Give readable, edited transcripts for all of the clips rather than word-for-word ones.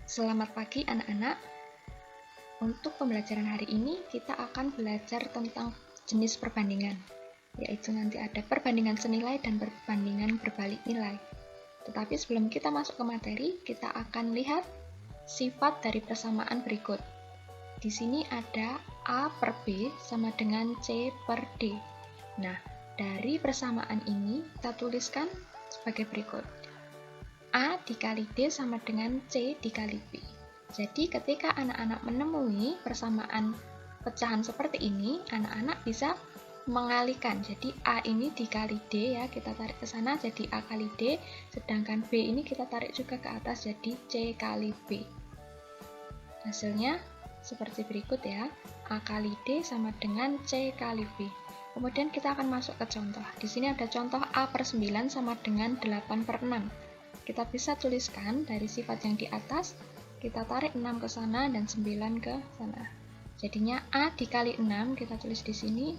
Selamat pagi anak-anak. Untuk pembelajaran hari ini kita akan belajar tentang jenis perbandingan, yaitu nanti ada perbandingan senilai dan perbandingan berbalik nilai. Tetapi sebelum kita masuk ke materi, kita akan lihat sifat dari persamaan berikut. Di sini ada A per B sama dengan C per D. Nah, dari persamaan ini kita tuliskan sebagai berikut. A dikali D sama dengan C dikali B. Jadi ketika anak-anak menemui persamaan pecahan seperti ini, anak-anak bisa mengalihkan. Jadi A ini dikali D ya, kita tarik ke sana jadi A kali D, sedangkan B ini kita tarik juga ke atas jadi C kali B. Hasilnya seperti berikut ya, A kali D sama dengan C kali B. Kemudian kita akan masuk ke contoh. Di sini ada contoh A per 9 sama dengan 8 per 6. Kita bisa tuliskan dari sifat yang di atas, kita tarik 6 ke sana dan 9 ke sana. Jadinya A dikali 6, kita tulis di sini,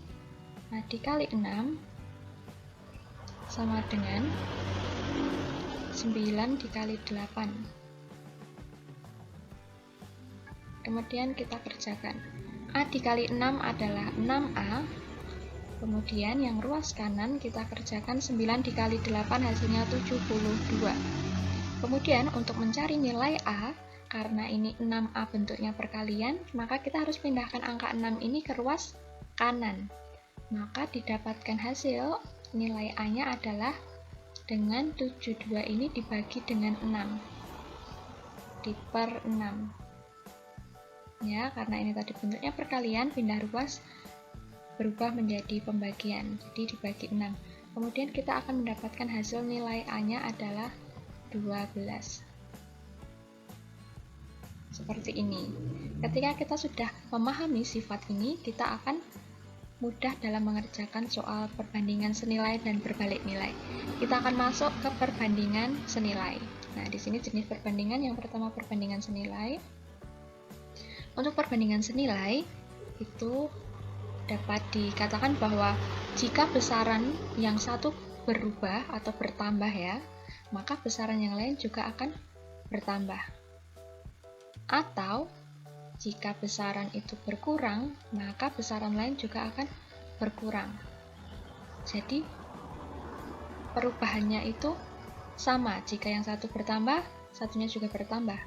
A dikali 6 sama dengan 9 dikali 8. Kemudian kita kerjakan. A dikali 6 adalah 6A. Kemudian yang ruas kanan kita kerjakan 9 dikali 8 hasilnya 72. Kemudian untuk mencari nilai A, karena ini 6A bentuknya perkalian, maka kita harus pindahkan angka 6 ini ke ruas kanan. Maka didapatkan hasil nilai A-nya adalah dengan 72 ini dibagi dengan 6. Di per 6. Ya, karena ini tadi bentuknya perkalian, pindah ruas berubah menjadi pembagian, jadi dibagi 6. Kemudian kita akan mendapatkan hasil nilai A-nya adalah 12. Seperti ini. Ketika kita sudah memahami sifat ini, kita akan mudah dalam mengerjakan soal perbandingan senilai dan berbalik nilai. Kita akan masuk ke perbandingan senilai. Nah, di sini jenis perbandingan yang pertama perbandingan senilai. Untuk perbandingan senilai itu dapat dikatakan bahwa jika besaran yang satu berubah atau bertambah ya, maka besaran yang lain juga akan bertambah. Atau jika besaran itu berkurang, maka besaran lain juga akan berkurang. Jadi perubahannya itu sama, jika yang satu bertambah, satunya juga bertambah.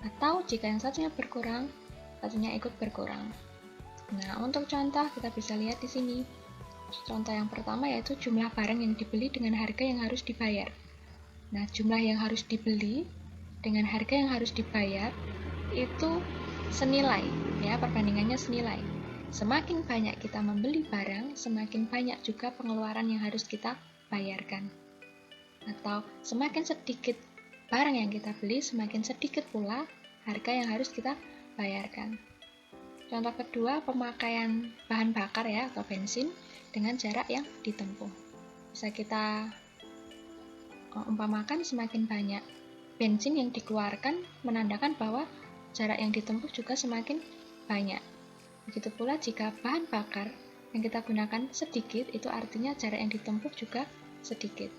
Atau jika yang satunya berkurang, satunya ikut berkurang. Nah, untuk contoh kita bisa lihat di sini. Contoh yang pertama yaitu jumlah barang yang dibeli dengan harga yang harus dibayar. Nah, jumlah yang harus dibeli dengan harga yang harus dibayar itu senilai, ya, perbandingannya senilai. Semakin banyak kita membeli barang, semakin banyak juga pengeluaran yang harus kita bayarkan. Atau semakin sedikit barang yang kita beli, semakin sedikit pula harga yang harus kita bayarkan. Contoh kedua, pemakaian bahan bakar ya, atau bensin dengan jarak yang ditempuh. Bisa kita umpamakan semakin banyak bensin yang dikeluarkan menandakan bahwa jarak yang ditempuh juga semakin banyak. Begitu pula jika bahan bakar yang kita gunakan sedikit, itu artinya jarak yang ditempuh juga sedikit.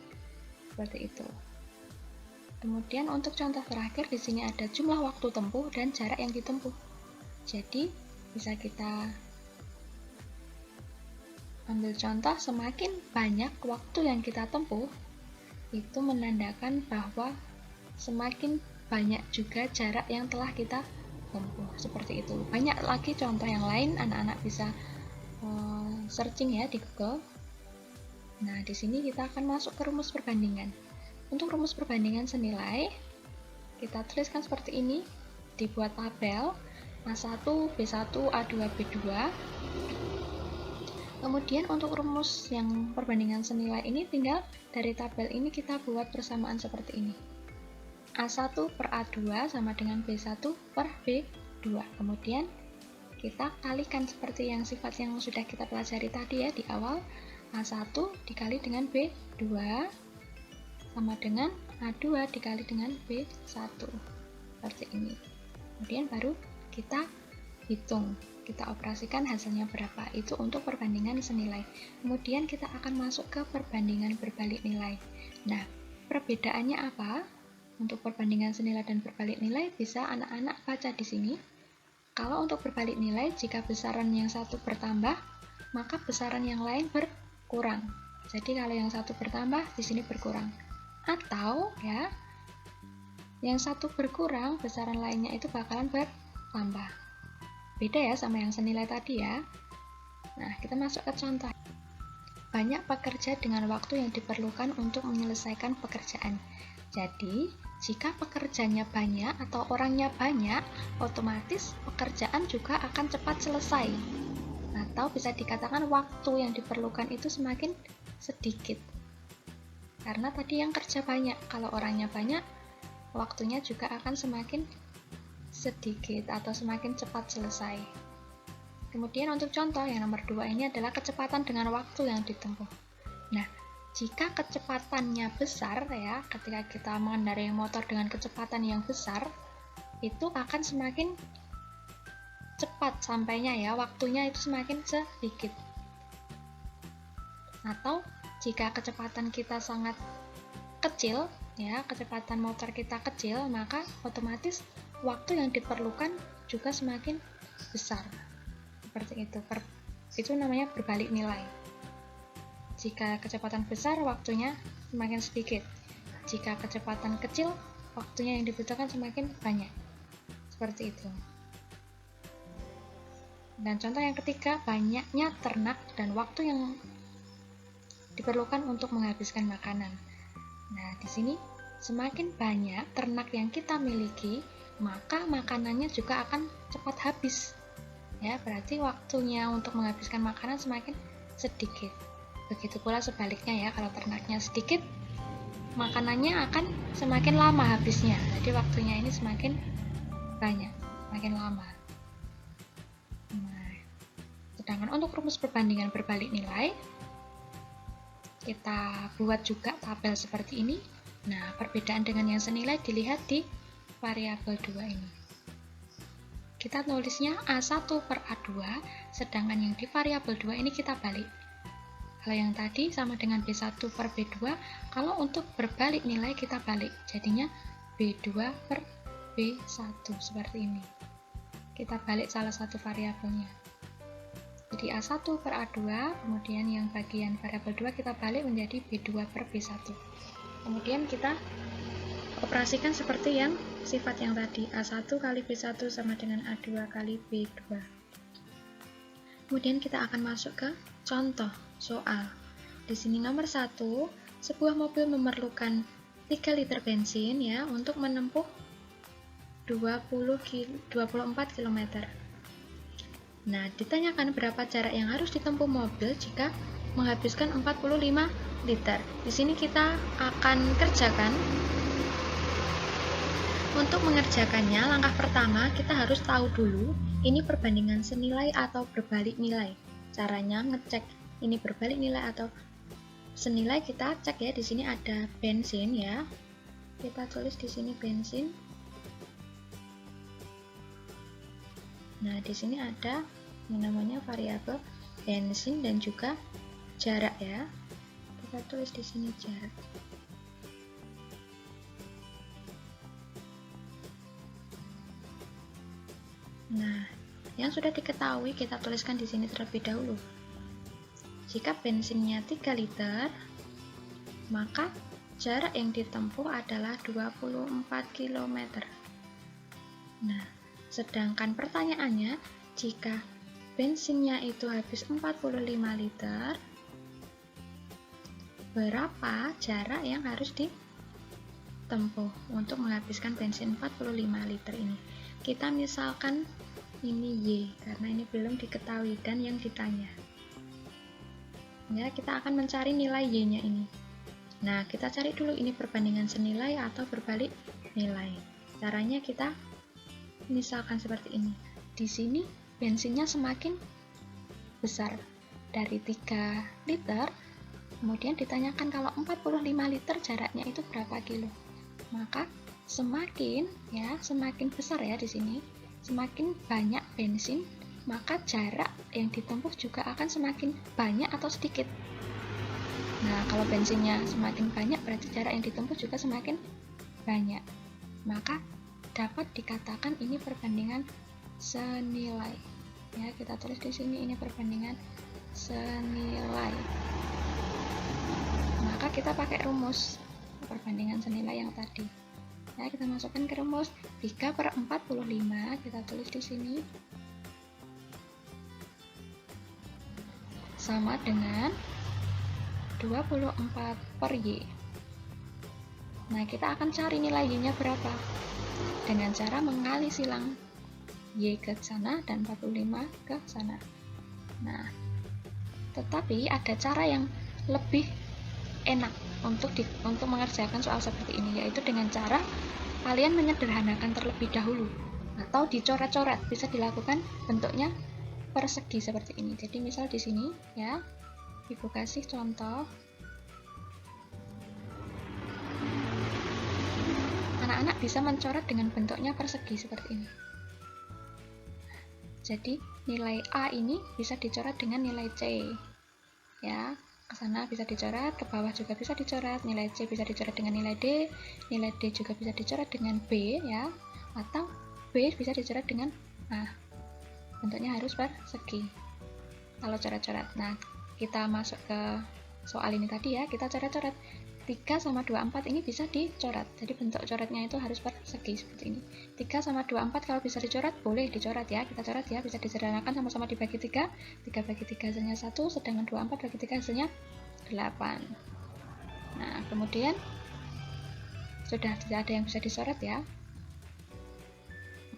Seperti itu. Kemudian untuk contoh terakhir di sini ada jumlah waktu tempuh dan jarak yang ditempuh. Jadi bisa kita ambil contoh, semakin banyak waktu yang kita tempuh, itu menandakan bahwa semakin banyak juga jarak yang telah kita tempuh. Seperti itu. Banyak lagi contoh yang lain, anak-anak bisa searching ya di Google. Nah, di sini kita akan masuk ke rumus perbandingan. Untuk rumus perbandingan senilai, kita tuliskan seperti ini. Dibuat tabel A1, B1, A2, B2. Kemudian untuk rumus yang perbandingan senilai ini tinggal dari tabel ini kita buat persamaan seperti ini. A1 per A2 sama dengan B1 per B2. Kemudian kita kalikan seperti yang sifat yang sudah kita pelajari tadi ya di awal. A1 dikali dengan B2 sama dengan A2 dikali dengan B1. Seperti ini. Kemudian baru kita hitung. Kita operasikan hasilnya berapa, itu untuk perbandingan senilai. Kemudian kita akan masuk ke perbandingan berbalik nilai. Nah, perbedaannya apa? Untuk perbandingan senilai dan berbalik nilai bisa anak-anak baca di sini. Kalau untuk berbalik nilai, jika besaran yang satu bertambah, maka besaran yang lain berkurang. Jadi kalau yang satu bertambah, di sini berkurang. Atau ya, yang satu berkurang, besaran lainnya itu bakalan bertambah. Beda ya sama yang senilai tadi ya. Nah, kita masuk ke contoh. Banyak pekerja dengan waktu yang diperlukan untuk menyelesaikan pekerjaan. Jadi, jika pekerjanya banyak atau orangnya banyak, otomatis pekerjaan juga akan cepat selesai. Atau bisa dikatakan waktu yang diperlukan itu semakin sedikit. Karena tadi yang kerja banyak, kalau orangnya banyak, waktunya juga akan semakin sedikit atau semakin cepat selesai. Kemudian untuk contoh yang nomor 2 ini adalah kecepatan dengan waktu yang ditempuh. Nah, jika kecepatannya besar ya, ketika kita mengendarai motor dengan kecepatan yang besar, itu akan semakin cepat sampainya ya, waktunya itu semakin sedikit. Atau jika kecepatan kita sangat kecil ya, kecepatan motor kita kecil, maka otomatis waktu yang diperlukan juga semakin besar. Seperti itu. Itu namanya berbalik nilai. Jika kecepatan besar, waktunya semakin sedikit. Jika kecepatan kecil, waktunya yang dibutuhkan semakin banyak. Seperti itu. Dan contoh yang ketiga, banyaknya ternak dan waktu yang diperlukan untuk menghabiskan makanan. Nah, di sini semakin banyak ternak yang kita miliki, maka makanannya juga akan cepat habis. Ya, berarti waktunya untuk menghabiskan makanan semakin sedikit. Begitu pula sebaliknya ya, kalau ternaknya sedikit, makanannya akan semakin lama habisnya. Jadi waktunya ini semakin banyak, semakin lama. Nah, sedangkan untuk rumus perbandingan berbalik nilai, kita buat juga tabel seperti ini. Nah, perbedaan dengan yang senilai dilihat di variabel 2 ini. Kita tulisnya A1 per A2, sedangkan yang di variabel 2 ini kita balik. Kalau yang tadi sama dengan B1 per B2, kalau untuk berbalik nilai kita balik, jadinya B2 per B1, seperti ini. Kita balik salah satu variabelnya. Jadi A1 per A2, kemudian yang bagian variabel 2 kita balik menjadi B2 per B1. Kemudian kita operasikan seperti yang sifat yang tadi, A1 kali B1 sama dengan A2 kali B2. Kemudian kita akan masuk ke contoh soal. Di sini nomor 1, sebuah mobil memerlukan 3 liter bensin ya untuk menempuh 24 km. Nah, ditanyakan berapa jarak yang harus ditempuh mobil jika menghabiskan 45 liter. Di sini kita akan kerjakan. Untuk mengerjakannya, langkah pertama kita harus tahu dulu ini perbandingan senilai atau berbalik nilai. Caranya ngecek ini berbalik nilai atau senilai, kita cek ya, di sini ada bensin ya. Kita tulis di sini bensin. Nah, di sini ada yang namanya variabel bensin dan juga jarak ya. Kita tulis di sini jarak. Nah, yang sudah diketahui kita tuliskan di sini terlebih dahulu. Jika bensinnya 3 liter, maka jarak yang ditempuh adalah 24 km. Nah, sedangkan pertanyaannya, jika bensinnya itu habis 45 liter, berapa jarak yang harus ditempuh untuk menghabiskan bensin 45 liter ini? Kita misalkan ini Y, karena ini belum diketahui dan yang ditanya. Ya, kita akan mencari nilai Y-nya ini. Nah, kita cari dulu ini perbandingan senilai atau berbalik nilai. Caranya kita misalkan seperti ini. Di sini bensinnya semakin besar dari 3 liter, kemudian ditanyakan kalau 45 liter jaraknya itu berapa kilo. Maka semakin besar ya di sini, semakin banyak bensin, maka jarak yang ditempuh juga akan semakin banyak atau sedikit. Nah, kalau bensinnya semakin banyak, berarti jarak yang ditempuh juga semakin banyak. maka dapat dikatakan ini perbandingan senilai. Ya, kita tulis di sini ini perbandingan senilai. Maka kita pakai rumus perbandingan senilai yang tadi. Ya, kita masukkan ke rumus 3/45, kita tulis di sini sama dengan 24/Y. Nah, kita akan cari nilai Y-nya berapa dengan cara mengali silang Y ke sana dan 45 ke sana. Nah, tetapi ada cara yang lebih enak untuk mengerjakan soal seperti ini, yaitu dengan cara kalian menyederhanakan terlebih dahulu atau dicoret-coret. Bisa dilakukan bentuknya persegi seperti ini. Jadi misal di sini ya, Ibu kasih contoh. Anak-anak bisa mencoret dengan bentuknya persegi seperti ini. Jadi nilai A ini bisa dicoret dengan nilai C. Ya, ke sana bisa dicoret, ke bawah juga bisa dicoret, nilai C bisa dicoret dengan nilai D juga bisa dicoret dengan B ya, atau B bisa dicoret dengan A. Bentuknya harus persegi kalau coret-coret. Nah, kita masuk ke soal ini tadi ya, kita coret-coret. 3/24 ini bisa dicoret, jadi bentuk coretnya itu harus persegi seperti ini. 3/24 kalau bisa dicoret, boleh dicoret ya, kita coret ya, bisa disederhanakan sama-sama dibagi 3, 3 bagi 3 hasilnya 1, sedangkan 24 bagi 3 hasilnya 8. Nah, kemudian sudah tidak ada yang bisa dicoret ya,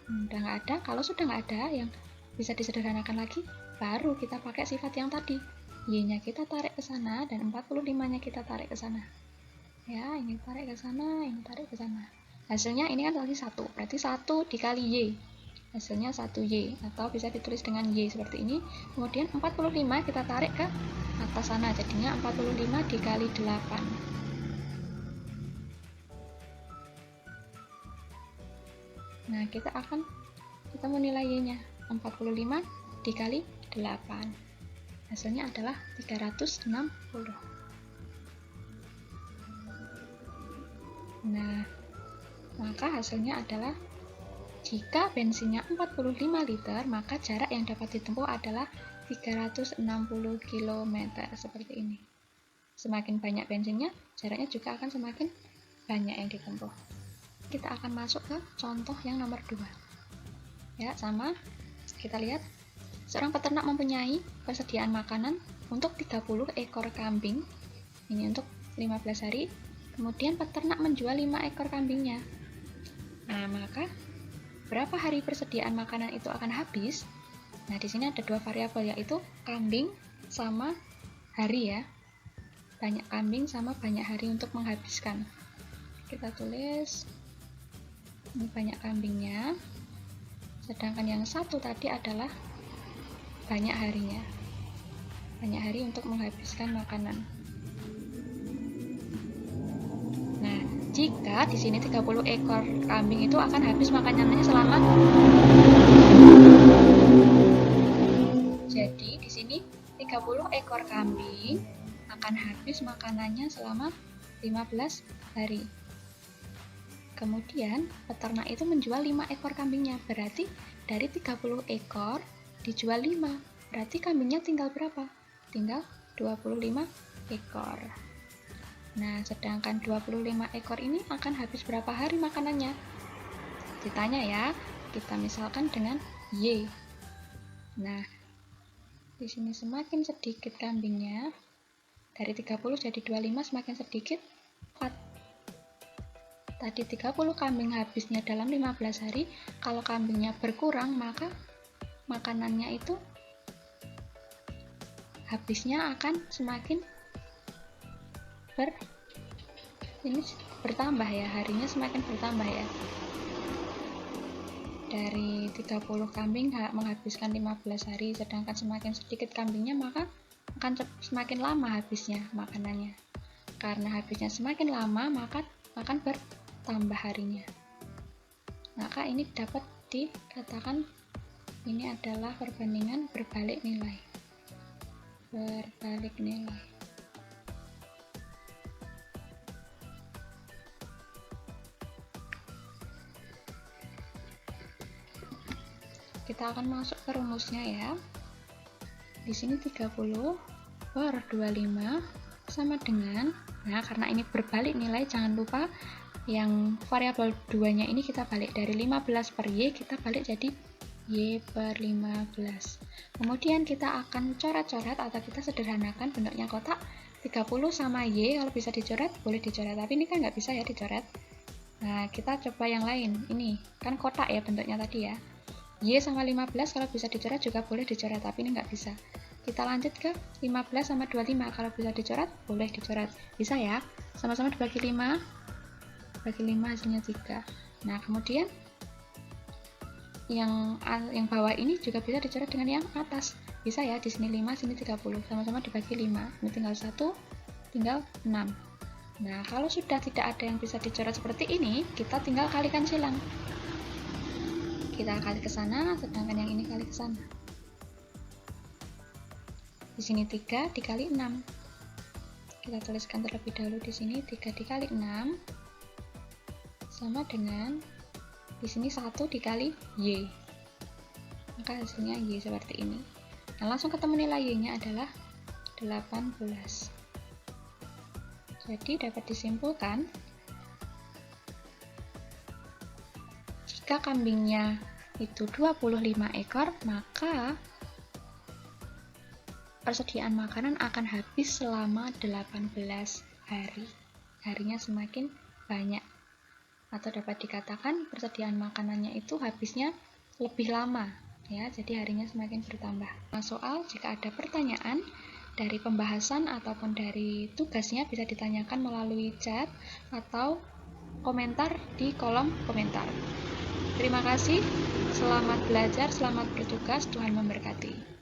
udah nggak ada. Kalau sudah nggak ada yang bisa disederhanakan lagi, baru kita pakai sifat yang tadi, Y-nya kita tarik ke sana dan 45-nya kita tarik ke sana. Ya, ini tarik ke sana, ini tarik ke sana. Hasilnya ini kan tadi 1, berarti 1 dikali Y. Hasilnya 1Y, atau bisa ditulis dengan Y seperti ini. Kemudian 45 kita tarik ke atas sana, jadinya 45 dikali 8. Nah, kita akan ketemu nilai Y-nya. 45 dikali 8. Hasilnya adalah 360. Nah, maka hasilnya adalah jika bensinnya 45 liter, maka jarak yang dapat ditempuh adalah 360 km seperti ini. Semakin banyak bensinnya, jaraknya juga akan semakin banyak yang ditempuh. Kita akan masuk ke contoh yang nomor 2. Ya, sama. Kita lihat, seorang peternak mempunyai persediaan makanan untuk 30 ekor kambing. Ini untuk 15 hari. Kemudian peternak menjual 5 ekor kambingnya. Nah, maka berapa hari persediaan makanan itu akan habis? Nah, di sini ada dua variabel, yaitu kambing sama hari ya. Banyak kambing sama banyak hari untuk menghabiskan. Kita tulis ini banyak kambingnya. Sedangkan yang satu tadi adalah banyak harinya. Banyak hari untuk menghabiskan makanan. Nah, jika di sini 30 ekor kambing itu akan habis makanannya selama, jadi di sini 30 ekor kambing akan habis makanannya selama 15 hari. Kemudian peternak itu menjual 5 ekor kambingnya, berarti dari 30 ekor dijual 5, berarti kambingnya tinggal berapa? Tinggal 25 ekor. Nah, sedangkan 25 ekor ini akan habis berapa hari makanannya? Ditanya ya, kita misalkan dengan Y. Nah, di sini semakin sedikit kambingnya, dari 30 jadi 25 semakin sedikit 4. Tadi 30 kambing habisnya dalam 15 hari, kalau kambingnya berkurang, maka makanannya itu habisnya akan semakin bertambah ya, harinya semakin bertambah ya. Dari 30 kambing menghabiskan 15 hari, sedangkan semakin sedikit kambingnya, maka akan semakin lama habisnya makanannya. Karena habisnya semakin lama, maka akan bertambah harinya. Maka ini dapat dikatakan ini adalah perbandingan berbalik nilai. Berbalik nilai. kita akan masuk ke rumusnya ya. Di sini 30 per 25 sama dengan, nah karena ini berbalik nilai, jangan lupa yang variabel 2-nya ini kita balik dari 15 per Y, kita balik jadi Y per 15. Kemudian kita akan coret-coret atau kita sederhanakan bentuknya kotak. 30 sama Y kalau bisa dicoret, boleh dicoret, tapi ini kan nggak bisa ya dicoret. Nah, kita coba yang lain. Ini kan kotak ya bentuknya tadi ya. Y sama 15 kalau bisa dicoret juga boleh dicoret, tapi ini nggak bisa. Kita lanjut ke 15 sama 25, kalau bisa dicoret, boleh dicoret. Bisa ya, sama-sama dibagi 5, bagi 5 hasilnya 3. Nah, kemudian yang bawah ini juga bisa dicoret dengan yang atas. Bisa ya, di sini 5, sini 30, sama-sama dibagi 5. Ini tinggal 1, tinggal 6. Nah, kalau sudah tidak ada yang bisa dicoret seperti ini, kita tinggal kalikan silang. Kita kali ke sana, sedangkan yang ini kali ke sana. Di sini 3 dikali 6. Kita tuliskan terlebih dahulu di sini 3 dikali 6 sama dengan di sini 1 dikali Y. Maka hasilnya Y seperti ini. Nah, langsung ketemu nilai Y-nya adalah 18. Jadi dapat disimpulkan jika kambingnya itu 25 ekor, maka persediaan makanan akan habis selama 18 hari. Harinya semakin banyak. Atau dapat dikatakan persediaan makanannya itu habisnya lebih lama. Ya, jadi harinya semakin bertambah. Nah, soal jika ada pertanyaan dari pembahasan ataupun dari tugasnya bisa ditanyakan melalui chat atau komentar di kolom komentar. Terima kasih, selamat belajar, selamat bertugas, Tuhan memberkati.